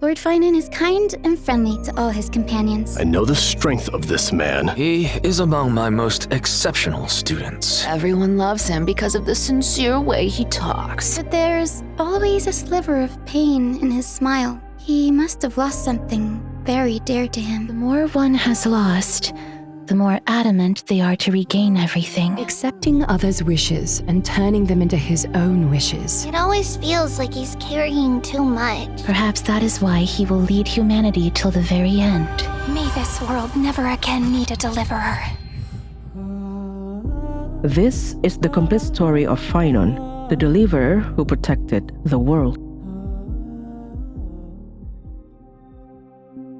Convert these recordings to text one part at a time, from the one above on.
Lord Phainon is kind and friendly to all his companions. I know the strength of this man. He is among my most exceptional students. Everyone loves him because of the sincere way he talks. But there's always a sliver of pain in his smile. He must have lost something very dear to him. The more one has lost, the more adamant they are to regain everything. Accepting others' wishes and turning them into his own wishes. It always feels like he's carrying too much. Perhaps that is why he will lead humanity till the very end. May this world never again need a deliverer. This is the complete story of Phainon, the deliverer who protected the world.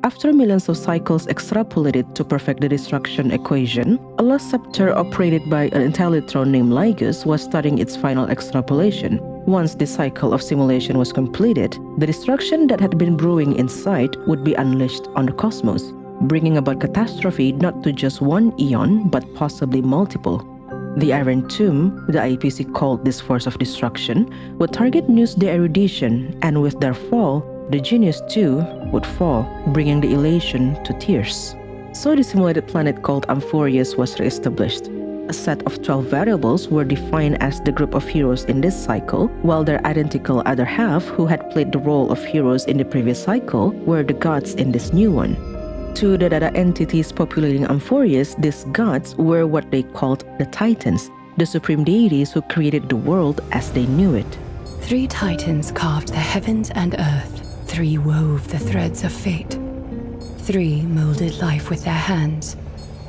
After millions of cycles extrapolated to perfect the destruction equation, a lost scepter operated by an intellitron named Ligus was starting its final extrapolation. Once the cycle of simulation was completed, the destruction that had been brewing inside would be unleashed on the cosmos, bringing about catastrophe not to just one eon, but possibly multiple. The Iron Tomb, the IPC called this force of destruction, would target News the erudition, and with their fall, the genius too would fall, bringing the elation to tears. So the simulated planet called Amphorius was re-established. A set of 12 variables were defined as the group of heroes in this cycle, while their identical other half, who had played the role of heroes in the previous cycle, were the gods in this new one. To the data entities populating Amphorius, these gods were what they called the Titans, the supreme deities who created the world as they knew it. 3 titans carved the heavens and earth. 3 wove the threads of fate. 3 molded life with their hands.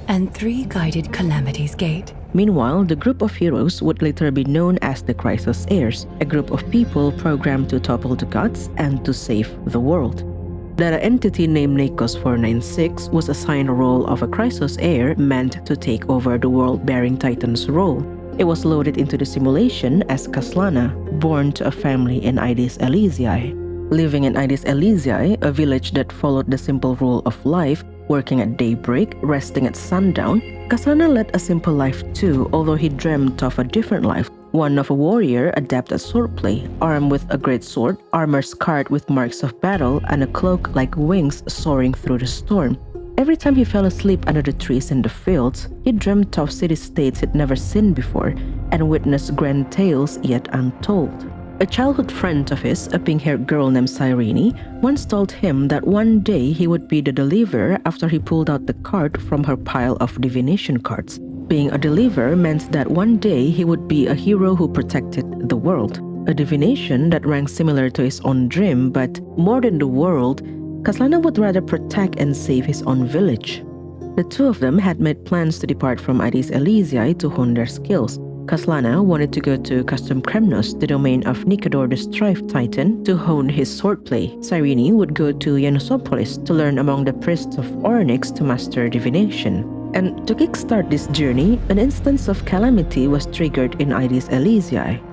And 3 guided calamity's gate. Meanwhile, the group of heroes would later be known as the Chrysos Heirs, a group of people programmed to topple the gods and to save the world. Data entity named Nakos 496 was assigned the role of a Chrysos Heir meant to take over the world-bearing Titan's role. It was loaded into the simulation as Khaslana, born to a family in Aedes Elysiae. Living in Aedes Elysiae, a village that followed the simple rule of life, working at daybreak, resting at sundown, Khaslana led a simple life too, although he dreamt of a different life, one of a warrior adept at swordplay, armed with a great sword, armor scarred with marks of battle, and a cloak like wings soaring through the storm. Every time he fell asleep under the trees in the fields, he dreamt of city-states he'd never seen before, and witnessed grand tales yet untold. A childhood friend of his, a pink-haired girl named Cyrene, once told him that one day he would be the deliverer after he pulled out the card from her pile of divination cards. Being a deliverer meant that one day he would be a hero who protected the world. A divination that rang similar to his own dream, but more than the world, Khaslana would rather protect and save his own village. The two of them had made plans to depart from Aedes Elysiae to hone their skills. Khaslana wanted to go to Custom Kremnos, the domain of Nicodor the Strife Titan, to hone his swordplay. Cyrene would go to Yanosopolis to learn among the priests of Onyx to master divination. And to kickstart this journey, an instance of calamity was triggered in Aedes Elysiae.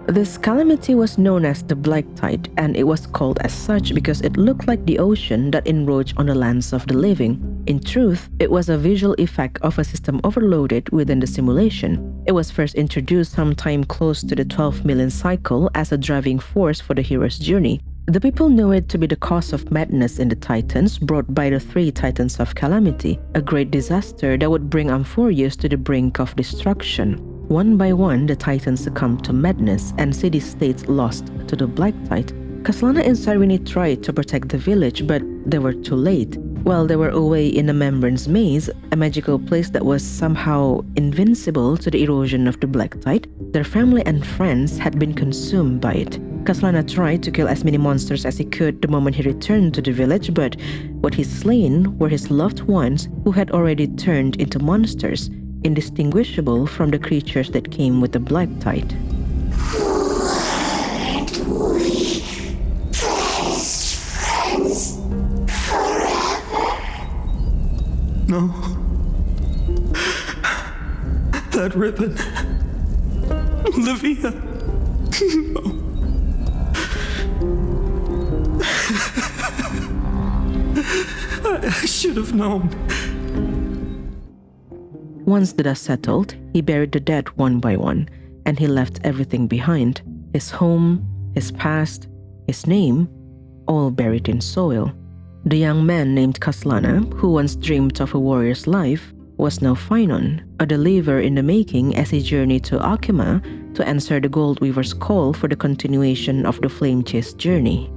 This calamity was known as the Black Tide, and it was called as such because it looked like the ocean that encroached on the lands of the living. In truth, it was a visual effect of a system overloaded within the simulation. It was first introduced sometime close to the 12 million cycle as a driving force for the hero's journey. The people knew it to be the cause of madness in the Titans brought by the 3 Titans of Calamity, a great disaster that would bring Amphorius to the brink of destruction. One by one, the Titans succumbed to madness and city-states lost to the Black Tide. Khaslana and Cyrene tried to protect the village, but they were too late. While they were away in a membrane's maze, a magical place that was somehow invincible to the erosion of the Black Tide, their family and friends had been consumed by it. Khaslana tried to kill as many monsters as he could the moment he returned to the village, but what he slain were his loved ones who had already turned into monsters, indistinguishable from the creatures that came with the Black Tide. No. That ribbon. Olivia. No. I should have known. Once the dust settled, he buried the dead one by one, and he left everything behind. His home, his past, his name, all buried in soil. The young man named Khaslana, who once dreamed of a warrior's life, was now Phainon, a deliverer in the making as he journeyed to Akima to answer the gold weaver's call for the continuation of the flame chase journey.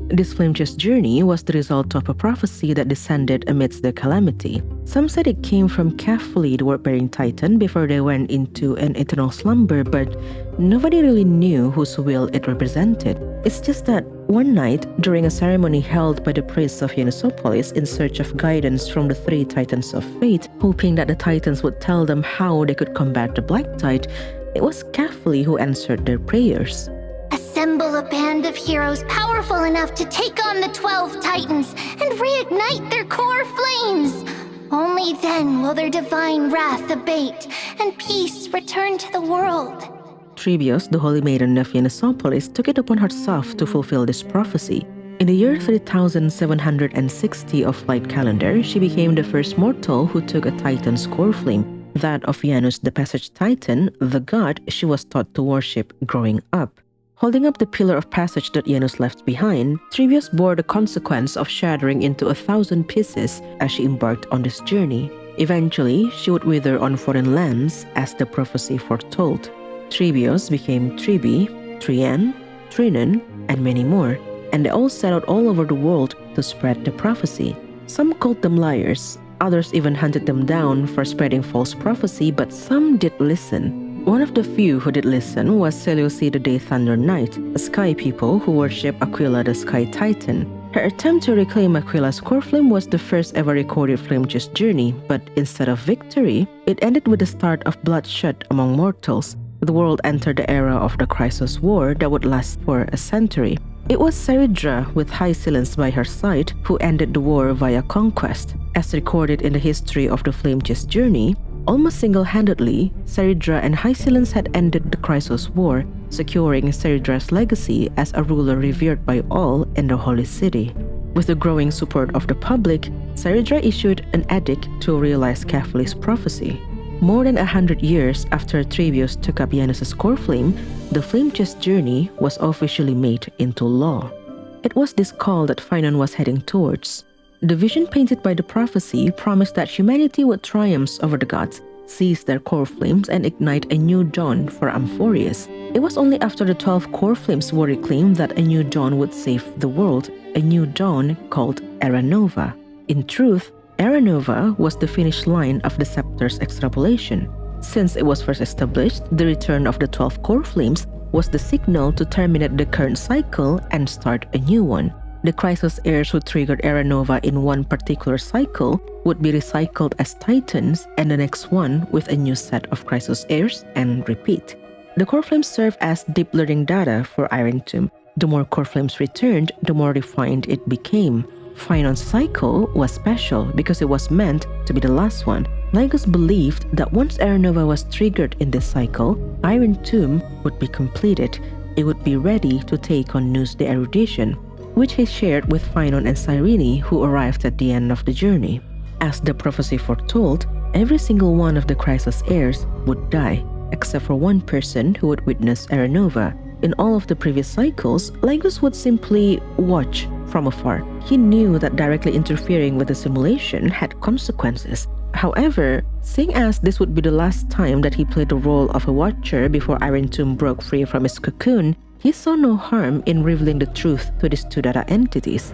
This flame chase journey was the result of a prophecy that descended amidst the calamity. Some said it came from Khaslana, the word-bearing titan, before they went into an eternal slumber, but nobody really knew whose will it represented. It's just that one night, during a ceremony held by the priests of Yenisopolis in search of guidance from the three titans of fate, hoping that the titans would tell them how they could combat the Black Tide, it was Khaslana who answered their prayers. Assemble a band of heroes powerful enough to take on the 12 titans and reignite their core flames. Only then will their divine wrath abate and peace return to the world. Trebios, the holy maiden of Yenisopolis, took it upon herself to fulfill this prophecy. In the year 3760 of light calendar, she became the first mortal who took a titan's core flame, that of Janus the passage titan, the god she was taught to worship growing up. Holding up the pillar of passage that Janus left behind, Trebios bore the consequence of shattering into 1,000 pieces as she embarked on this journey. Eventually, she would wither on foreign lands as the prophecy foretold. Trebios became Trebi, Trian, Trinon, and many more, and they all set out all over the world to spread the prophecy. Some called them liars, others even hunted them down for spreading false prophecy, but some did listen. One of the few who did listen was Seleucia the Day Thunder Knight, a sky people who worship Aquila the Sky Titan. Her attempt to reclaim Aquila's core flame was the first ever recorded flame chase journey, but instead of victory, it ended with the start of bloodshed among mortals. The world entered the era of the Chrysos War that would last for a century. It was Saridra, with Hycilens by her side, who ended the war via conquest. As recorded in the history of the flame chase journey, almost single-handedly, Saridra and Hycilens had ended the Chrysos War, securing Saridra's legacy as a ruler revered by all in the Holy City. With the growing support of the public, Saridra issued an edict to realize Khaslana's prophecy. More than 100 years after Trebios took up Janus's core flame, the flame chase journey was officially made into law. It was this call that Phainon was heading towards. The vision painted by the prophecy promised that humanity would triumph over the gods, seize their core flames, and ignite a new dawn for Amphorius. It was only after the 12 core flames were reclaimed that a new dawn would save the world, a new dawn called Era Nova. In truth, Era Nova was the finish line of the scepter's extrapolation. Since it was first established, the return of the 12 core flames was the signal to terminate the current cycle and start a new one. The Chrysos heirs who triggered Era Nova in one particular cycle would be recycled as titans, and the next one with a new set of Chrysos heirs, and repeat. The core flames serve as deep learning data for Iron Tomb. The more core flames returned, the more refined it became. Phainon's cycle was special because it was meant to be the last one. Lygus believed that once Era Nova was triggered in this cycle, Iron Tomb would be completed. It would be ready to take on Nous the Erudition, which he shared with Phainon and Cyrene, who arrived at the end of the journey. As the prophecy foretold, every single one of the Chrysos heirs would die, except for one person who would witness Era Nova. In all of the previous cycles, Lygus would simply watch from afar. He knew that directly interfering with the simulation had consequences. However, seeing as this would be the last time that he played the role of a watcher before Iron Tomb broke free from his cocoon, he saw no harm in revealing the truth to these two data entities.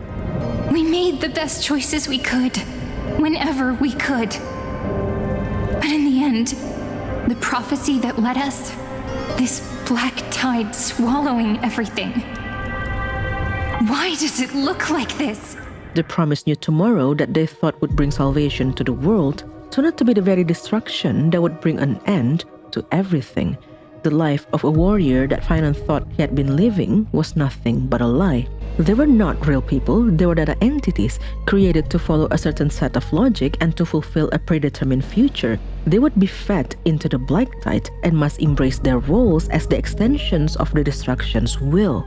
We made the best choices we could, whenever we could. But in the end, the prophecy that led us, this black tide swallowing everything. Why does it look like this? The promised new tomorrow that they thought would bring salvation to the world turned out to be the very destruction that would bring an end to everything. The life of a warrior that Phainon thought he had been living was nothing but a lie. They were not real people, they were data entities created to follow a certain set of logic and to fulfill a predetermined future. They would be fed into the Black Tide and must embrace their roles as the extensions of the destruction's will.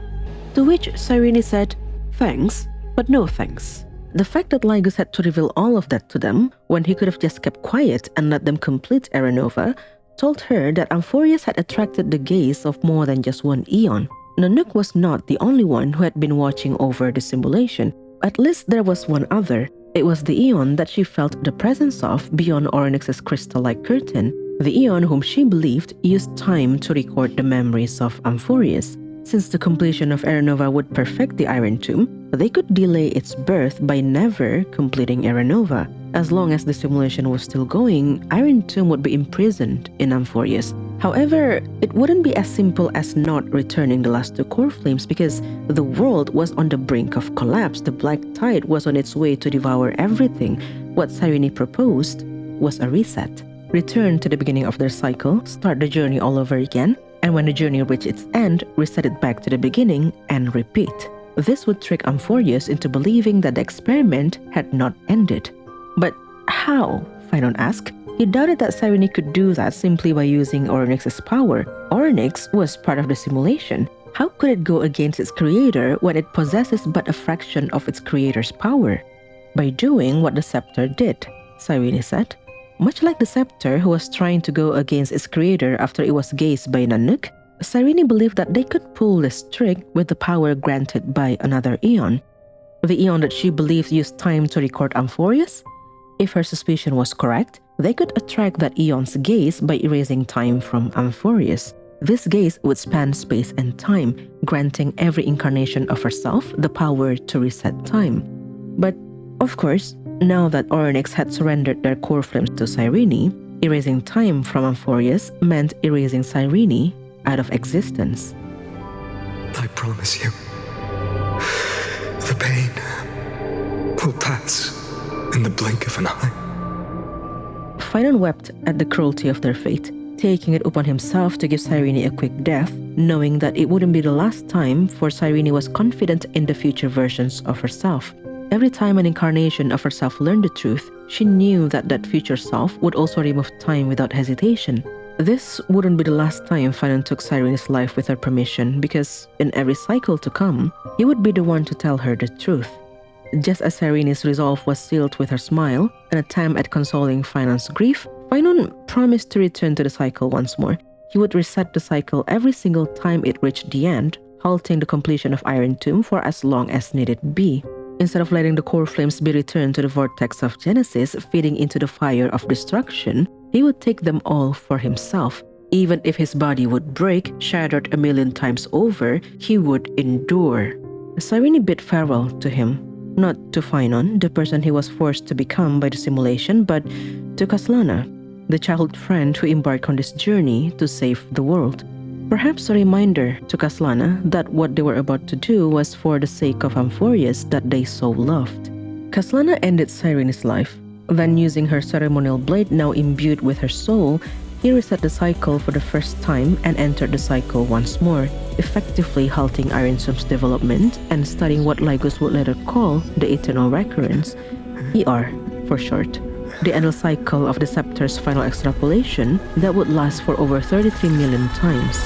To which Cyrene said, "Thanks, but no thanks." The fact that Lygus had to reveal all of that to them, when he could have just kept quiet and let them complete Era Nova, told her that Amphorius had attracted the gaze of more than just one eon. Nanook was not the only one who had been watching over the simulation. At least there was one other. It was the Aeon that she felt the presence of beyond Orynyx's crystal-like curtain, the Aeon whom she believed used time to record the memories of Amphorius. Since the completion of Aeronova would perfect the Iron Tomb, they could delay its birth by never completing Aeronova. As long as the simulation was still going, Iron Tomb would be imprisoned in Amphorius. However, it wouldn't be as simple as not returning the last two core flames because the world was on the brink of collapse. The black tide was on its way to devour everything. What Cyrene proposed was a reset. Return to the beginning of their cycle, start the journey all over again, and when the journey reached its end, reset it back to the beginning and repeat. This would trick Amphorius into believing that the experiment had not ended. But how? Phainon asked. He doubted that Cyrene could do that simply by using Orynyx's power. Orynyx was part of the simulation. How could it go against its creator when it possesses but a fraction of its creator's power? By doing what the scepter did, Cyrene said. Much like the scepter who was trying to go against its creator after it was gazed by Nanook, Cyrene believed that they could pull this trick with the power granted by another Aeon. The Aeon that she believed used time to record Amphorius? If her suspicion was correct, they could attract that Aeon's gaze by erasing time from Amphorius. This gaze would span space and time, granting every incarnation of herself the power to reset time. But, of course, now that Orynyx had surrendered their core flames to Cyrene, erasing time from Amphorius meant erasing Cyrene out of existence. I promise you, the pain will pass in the blink of an eye. Phainon wept at the cruelty of their fate, taking it upon himself to give Cyrene a quick death, knowing that it wouldn't be the last time, for Cyrene was confident in the future versions of herself. Every time an incarnation of herself learned the truth, she knew that that future self would also remove time without hesitation. This wouldn't be the last time Phainon took Cyrene's life with her permission, because in every cycle to come, he would be the one to tell her the truth. Just as Cyrene's resolve was sealed with her smile, an attempt at consoling Phainon's grief, Phainon promised to return to the cycle once more. He would reset the cycle every single time it reached the end, halting the completion of Iron Tomb for as long as needed be. Instead of letting the core flames be returned to the vortex of Genesis, feeding into the fire of destruction, he would take them all for himself. Even if his body would break, shattered 1,000,000 times over, he would endure. Cyrene bid farewell to him. Not to Phainon, the person he was forced to become by the simulation, but to Khaslana, the childhood friend who embarked on this journey to save the world. Perhaps a reminder to Khaslana that what they were about to do was for the sake of Amphorius that they so loved. Khaslana ended Cyrene's life. Then, using her ceremonial blade now imbued with her soul, he reset the cycle for the first time and entered the cycle once more, effectively halting Iron Tomb's development and starting what Lygus would later call the Eternal Recurrence, ER for short, the endless cycle of the scepter's final extrapolation that would last for over 33 million times.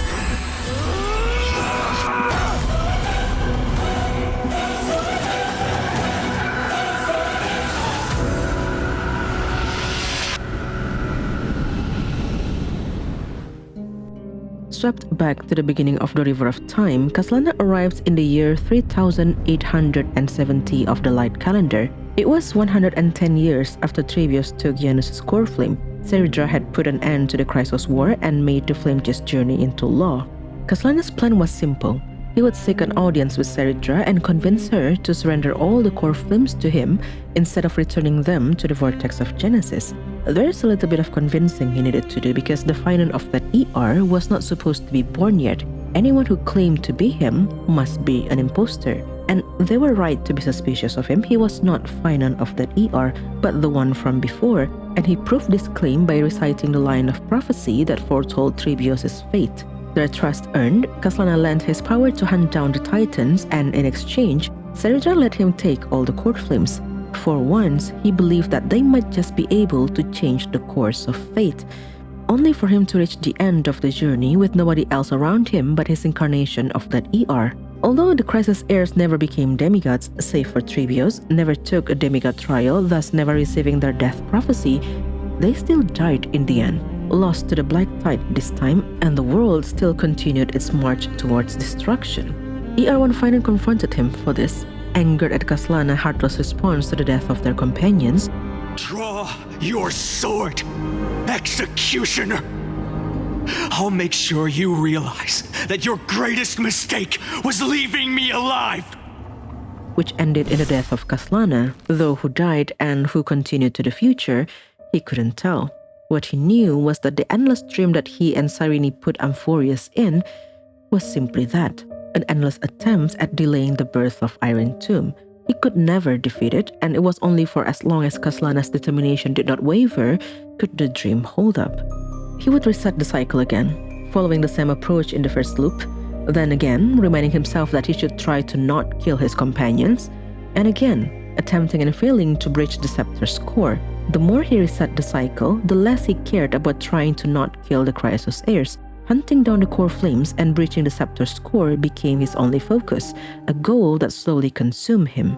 Swept back to the beginning of the River of Time, Khaslana arrives in the year 3870 of the Light Calendar. It was 110 years after Trebius took Janus' core flame. Seridra had put an end to the Chrysos War and made the Flame's journey into law. Khaslana's plan was simple. He would seek an audience with Seridra and convince her to surrender all the core flames to him instead of returning them to the vortex of Genesis. There's a little bit of convincing he needed to do because the Phainon of that ER was not supposed to be born yet. Anyone who claimed to be him must be an imposter. And they were right to be suspicious of him. He was not Phainon of that ER, but the one from before. And he proved this claim by reciting the line of prophecy that foretold Trebius' fate. Their trust earned, Khaslana lent his power to hunt down the Titans, and in exchange, Seridra let him take all the court flames. For once, he believed that they might just be able to change the course of fate, only for him to reach the end of the journey with nobody else around him but his incarnation of that ER. Although the Chrysos heirs never became demigods, save for Trebius, never took a demigod trial, thus never receiving their death prophecy, they still died in the end, lost to the Black Tide this time, and the world still continued its march towards destruction. ER1 Phainon confronted him for this, angered at Khaslana's heartless response to the death of their companions. Draw your sword, executioner! I'll make sure you realize that your greatest mistake was leaving me alive! Which ended in the death of Khaslana, though who died and who continued to the future, he couldn't tell. What he knew was that the endless dream that he and Cyrene put Amphorius in was simply that, an endless attempt at delaying the birth of Iron Tomb. He could never defeat it, and it was only for as long as Khaslana's determination did not waver could the dream hold up. He would reset the cycle again, following the same approach in the first loop, then again reminding himself that he should try to not kill his companions, and again attempting and failing to breach the scepter's core. The more he reset the cycle, the less he cared about trying to not kill the Chrysos heirs. Hunting down the core flames and breaching the scepter's core became his only focus, a goal that slowly consumed him.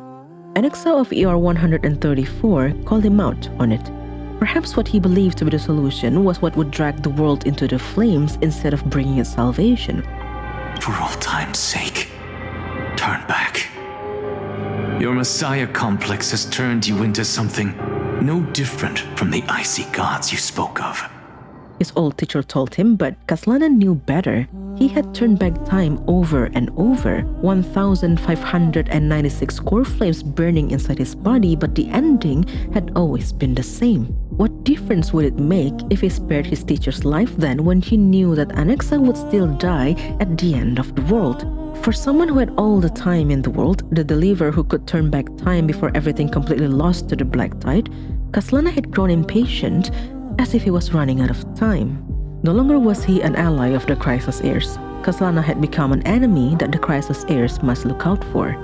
An exile of ER 134 called him out on it. Perhaps what he believed to be the solution was what would drag the world into the flames instead of bringing it salvation. For all time's sake, turn back. Your Messiah complex has turned you into something no different from the icy gods you spoke of. His old teacher told him, but Khaslana knew better. He had turned back time over and over, 1,596 core flames burning inside his body, but the ending had always been the same. What difference would it make if he spared his teacher's life then, when he knew that Anaxa would still die at the end of the world? For someone who had all the time in the world, the deliverer who could turn back time before everything completely lost to the Black Tide, Khaslana had grown impatient, as if he was running out of time. No longer was he an ally of the Chrysos heirs. Khaslana had become an enemy that the Chrysos heirs must look out for.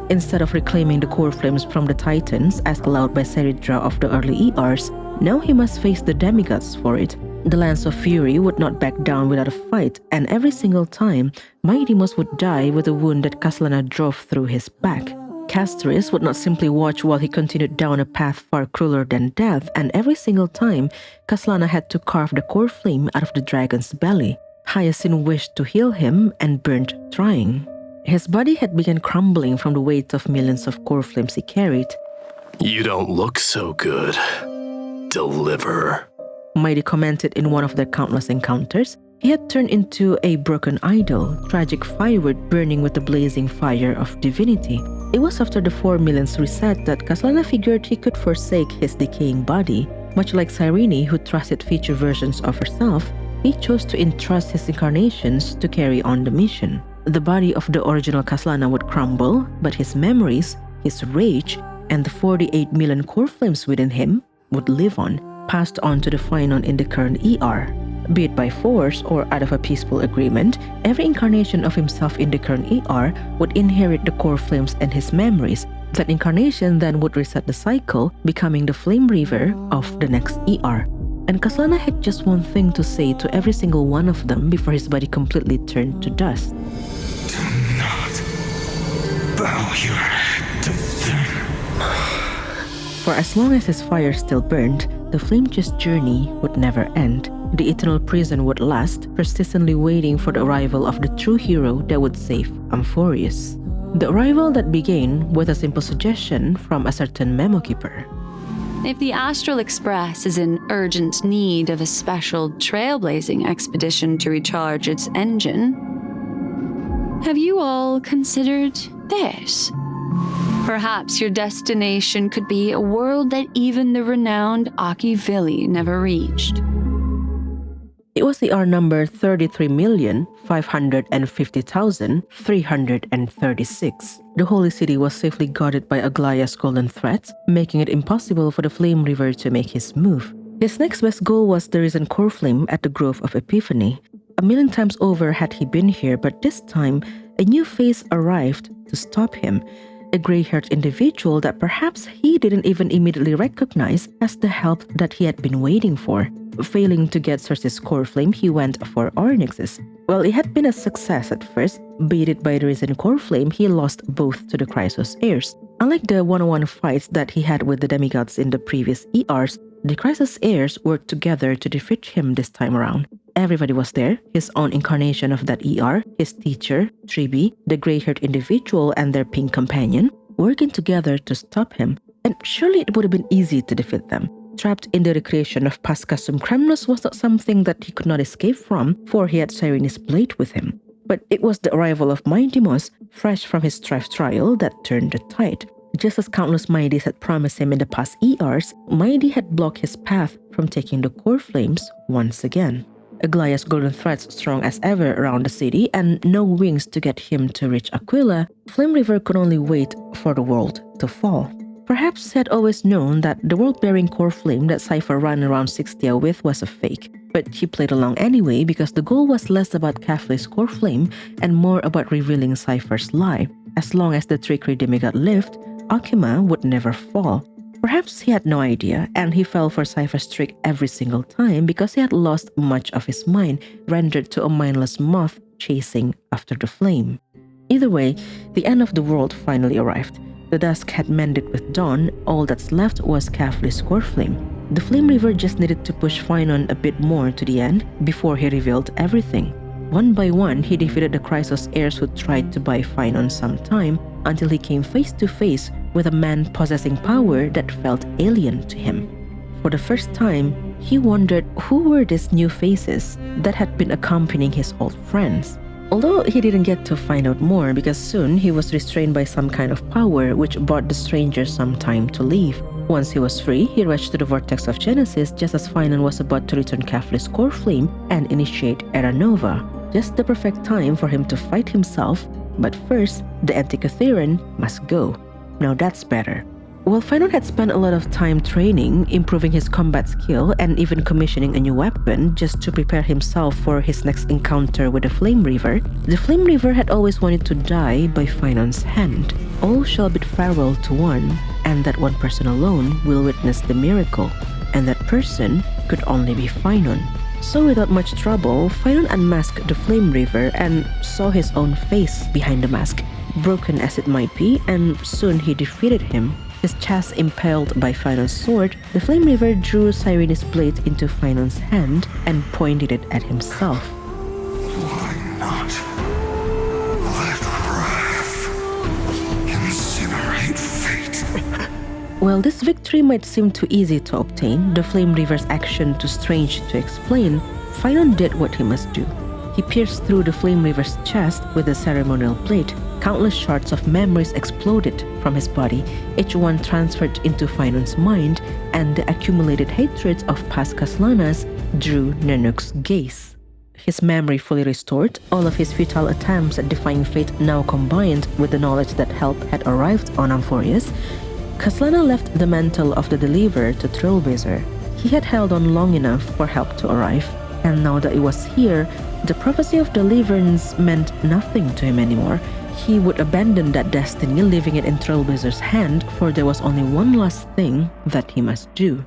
Instead of reclaiming the core flames from the Titans, as allowed by Seridra of the early ERs, now he must face the demigods for it. The Lance of Fury would not back down without a fight, and every single time, Maidimos would die with a wound that Khaslana drove through his back. Castris would not simply watch while he continued down a path far crueler than death, and every single time, Khaslana had to carve the core flame out of the dragon's belly. Hyacinth wished to heal him and burnt trying. His body had begun crumbling from the weight of millions of core flames he carried. You don't look so good, Deliverer. Mighty commented in one of their countless encounters. He had turned into a broken idol, tragic firewood burning with the blazing fire of divinity. It was after the 4 millions reset that Khaslana figured he could forsake his decaying body. Much like Cyrene, who trusted future versions of herself, he chose to entrust his incarnations to carry on the mission. The body of the original Khaslana would crumble, but his memories, his rage, and the 48 million core flames within him would live on, passed on to the Phainon in the current ER. Be it by force or out of a peaceful agreement, every incarnation of himself in the current ER would inherit the core flames and his memories. That incarnation then would reset the cycle, becoming the Flame Reaver of the next ER. And Khaslana had just one thing to say to every single one of them before his body completely turned to dust. Do not bow your head to them. For as long as his fire still burned, the flame-chased journey would never end. The eternal prison would last, persistently waiting for the arrival of the true hero that would save Amphorius. The arrival that began with a simple suggestion from a certain memo keeper. If the Astral Express is in urgent need of a special trailblazing expedition to recharge its engine, have you all considered this? Perhaps your destination could be a world that even the renowned Akivili never reached. It was the ER number 33,550,336. The Holy City was safely guarded by Aglaya's golden threats, making it impossible for the Flame Reaver to make his move. His next best goal was the risen core flame at the Grove of Epiphany. 1,000,000 times over had he been here, but this time, a new face arrived to stop him. A gray-haired individual that perhaps he didn't even immediately recognize as the help that he had been waiting for. Failing to get Cersei's core flame, he went for Ornyx's. While it had been a success at first, baited by the risen core flame, he lost both to the Chrysos heirs. Unlike the one-on-one fights that he had with the demigods in the previous ERs, The Crisis heirs worked together to defeat him this time around. Everybody was there, his own incarnation of that ER, his teacher, Tribi, the grey-haired individual and their pink companion, working together to stop him. And surely it would have been easy to defeat them. Trapped in the recreation of Pascasum Kremnus was not something that he could not escape from, for he had Sirene's blade with him. But it was the arrival of Mindimos, fresh from his strife trial, that turned the tide. Just as countless Mighties had promised him in the past ERs, Mighty had blocked his path from taking the core flames once again. Aglaya's golden threads strong as ever around the city, and no wings to get him to reach Aquila, Flame River could only wait for the world to fall. Perhaps he had always known that the world-bearing core flame that Cypher ran around Sixtia with was a fake, but he played along anyway because the goal was less about Kafle's core flame and more about revealing Cypher's lie. As long as the trickery demigod lived, Alchema would never fall. Perhaps he had no idea, and he fell for Cypher's trick every single time because he had lost much of his mind, rendered to a mindless moth chasing after the flame. Either way, the end of the world finally arrived. The dusk had mended with dawn, all that's left was Kafle's core flame. The Flame River just needed to push Phainon a bit more to the end before he revealed everything. One by one, he defeated the Chrysos heirs who tried to buy Phainon some time, until he came face to face with a man possessing power that felt alien to him. For the first time, he wondered who were these new faces that had been accompanying his old friends. Although he didn't get to find out more because soon he was restrained by some kind of power which bought the stranger some time to leave. Once he was free, he rushed to the vortex of Genesis just as Phainon was about to return Kafle's core flame and initiate Era Nova. Just the perfect time for him to fight himself, but first, the Antikythera must go. Now that's better. While Phainon had spent a lot of time training, improving his combat skill, and even commissioning a new weapon just to prepare himself for his next encounter with the Flame River, the Flame River had always wanted to die by Phainon's hand. All shall bid farewell to one, and that one person alone will witness the miracle, and that person could only be Phainon. So without much trouble, Phainon unmasked the Flame River and saw his own face behind the mask, broken as it might be, and soon he defeated him. His chest impaled by Phainon's sword, the Flame River drew Sirene's blade into Phainon's hand and pointed it at himself. Why not? Let wrath incinerate fate. While this victory might seem too easy to obtain, the Flame River's action too strange to explain, Phainon did what he must do. He pierced through the Flame River's chest with the ceremonial blade. Countless shards of memories exploded from his body, each one transferred into Phainon's mind, and the accumulated hatreds of past Khaslanas drew Nanook's gaze. His memory fully restored, all of his futile attempts at defying fate now combined with the knowledge that help had arrived on Amphorius, Khaslana left the mantle of the Deliverer to Trailblazer. He had held on long enough for help to arrive, and now that it was here, the prophecy of deliverance meant nothing to him anymore. He would abandon that destiny, leaving it in Trailblazer's hand, for there was only one last thing that he must do.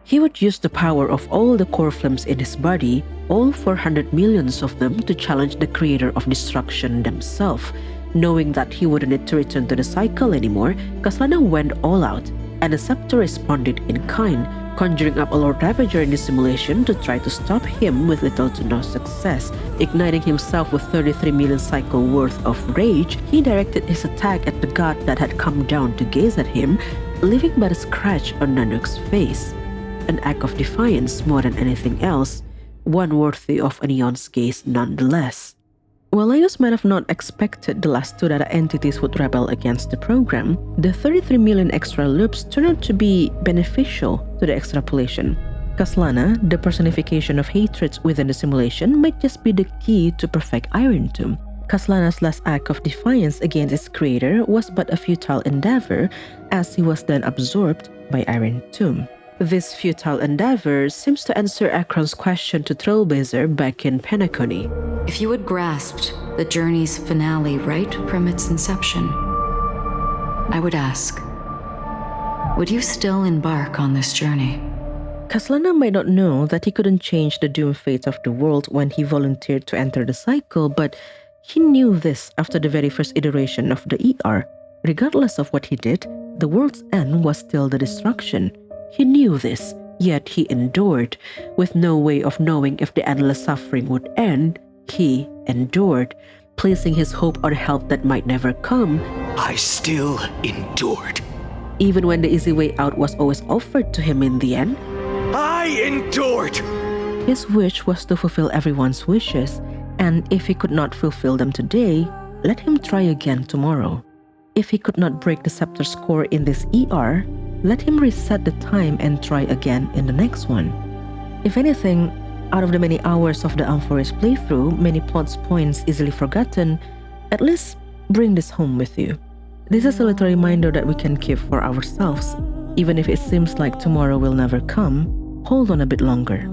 He would use the power of all the core flames in his body, all 400 millions of them, to challenge the creator of destruction themselves. Knowing that he wouldn't need to return to the cycle anymore, Khaslana went all out, and the scepter responded in kind, conjuring up a Lord Ravager in the simulation to try to stop him with little to no success. Igniting himself with 33 million cycle worth of rage, he directed his attack at the god that had come down to gaze at him, leaving but a scratch on Nanook's face. An act of defiance more than anything else, one worthy of an Aeon's gaze nonetheless. While Laios might have not expected the last two data entities would rebel against the program, the 33 million extra loops turned out to be beneficial to the extrapolation. Khaslana, the personification of hatreds within the simulation, might just be the key to perfect Iron Tomb. Khaslana's last act of defiance against its creator was but a futile endeavor, as he was then absorbed by Iron Tomb. This futile endeavor seems to answer Akron's question to Trailblazer back in Penacony. If you had grasped the journey's finale right from its inception, I would ask, would you still embark on this journey? Khaslana might not know that he couldn't change the doomed fate of the world when he volunteered to enter the cycle, but he knew this after the very first iteration of the ER. Regardless of what he did, the world's end was still the destruction. He knew this, Yet he endured. With no way of knowing if the endless suffering would end, he endured, placing his hope on help that might never come. I still endured. Even when the easy way out was always offered to him in the end, I endured! His wish was to fulfill everyone's wishes, and if he could not fulfill them today, let him try again tomorrow. If he could not break the scepter's core in this ER, let him reset the time and try again in the next one. If anything, out of the many hours of the Amphoris playthrough, many plot points easily forgotten, at least bring this home with you. This is a little reminder that we can keep for ourselves. Even if it seems like tomorrow will never come, hold on a bit longer.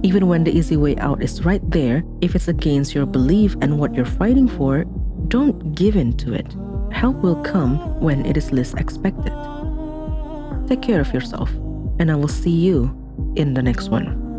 Even when the easy way out is right there, if it's against your belief and what you're fighting for, don't give in to it. Help will come when it is least expected. Take care of yourself, and I will see you in the next one.